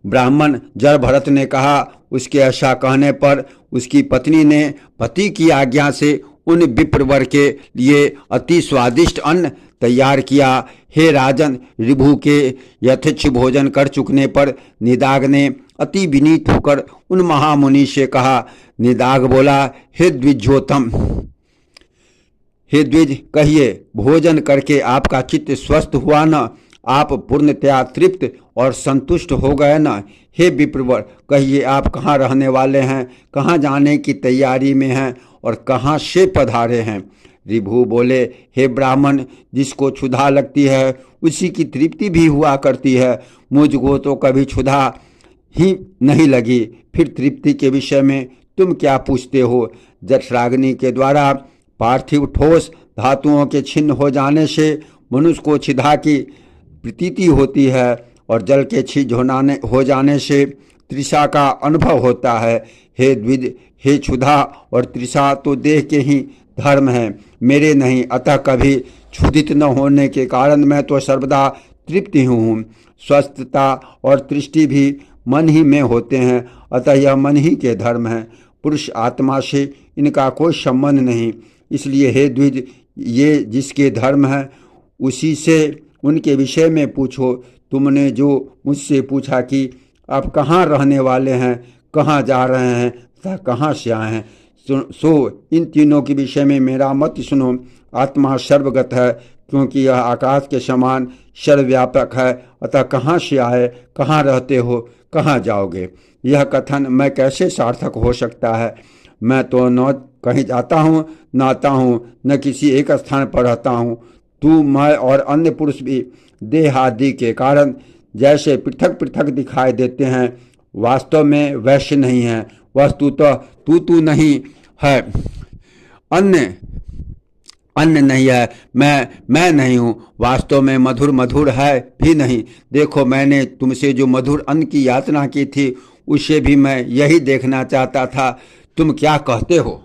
ब्राह्मण जड़ भरत ने कहा। उसके ऐसा कहने पर उसकी पत्नी ने पति की आज्ञा से उन विप्रवर के लिए अति स्वादिष्ट अन्न तैयार किया। हे राजन, ऋभु के यथेच्छ भोजन कर चुकने पर निदाग ने अति विनीत होकर उन महामुनि से कहा। निदाग बोला, हे द्विजोत्तम, हे द्विज, कहिए, भोजन करके आपका चित्त स्वस्थ हुआ न? आप पूर्णतया तृप्त और संतुष्ट हो गए न? हे विप्रवर, कहिए, आप कहाँ रहने वाले हैं, कहाँ जाने की तैयारी में हैं और कहाँ से पधारे हैं? ऋभु बोले, हे ब्राह्मण, जिसको क्षुधा लगती है उसी की तृप्ति भी हुआ करती है। मुझको तो कभी क्षुधा ही नहीं लगी, फिर तृप्ति के विषय में तुम क्या पूछते हो? जठराग्नि के द्वारा पार्थिव ठोस धातुओं के छिन्न हो जाने से मनुष्य को क्षुधा की प्रतीति होती है और जल के छिज हो जाने से तृषा का अनुभव होता है। हे द्विज, हे क्षुधा और तृषा तो देह के ही धर्म है, मेरे नहीं। अतः कभी क्षुधित न होने के कारण मैं तो सर्वदा तृप्त ही हूँ। स्वस्थता और तृष्टि भी मन ही में होते हैं, अतः यह मन ही के धर्म है। पुरुष आत्मा से इनका कोई संबंध नहीं। इसलिए हे द्विज, ये जिसके धर्म है उसी से उनके विषय में पूछो। तुमने जो मुझसे पूछा कि आप कहाँ रहने वाले हैं, कहाँ जा रहे हैं तथा कहाँ से आए हैं, सो इन तीनों के विषय में मेरा मत सुनो। आत्मा सर्वगत है, क्योंकि यह आकाश के समान सर्वव्यापक है। अतः कहाँ से आए, कहाँ रहते हो, कहाँ जाओगे, यह कथन मैं कैसे सार्थक हो सकता है? मैं तो न कहीं जाता हूँ, न आता हूँ, न किसी एक स्थान पर रहता हूँ। तू, मैं और अन्य पुरुष भी देह आदि के कारण जैसे पृथक पृथक दिखाई देते हैं, वास्तव में वैसे नहीं है। वस्तुतः तू नहीं है, अन्य नहीं है, मैं नहीं हूँ। वास्तव में मधुर है भी नहीं। देखो, मैंने तुमसे जो मधुर अन्न की याचना की थी, उसे भी मैं यही देखना चाहता था। तुम क्या कहते हो?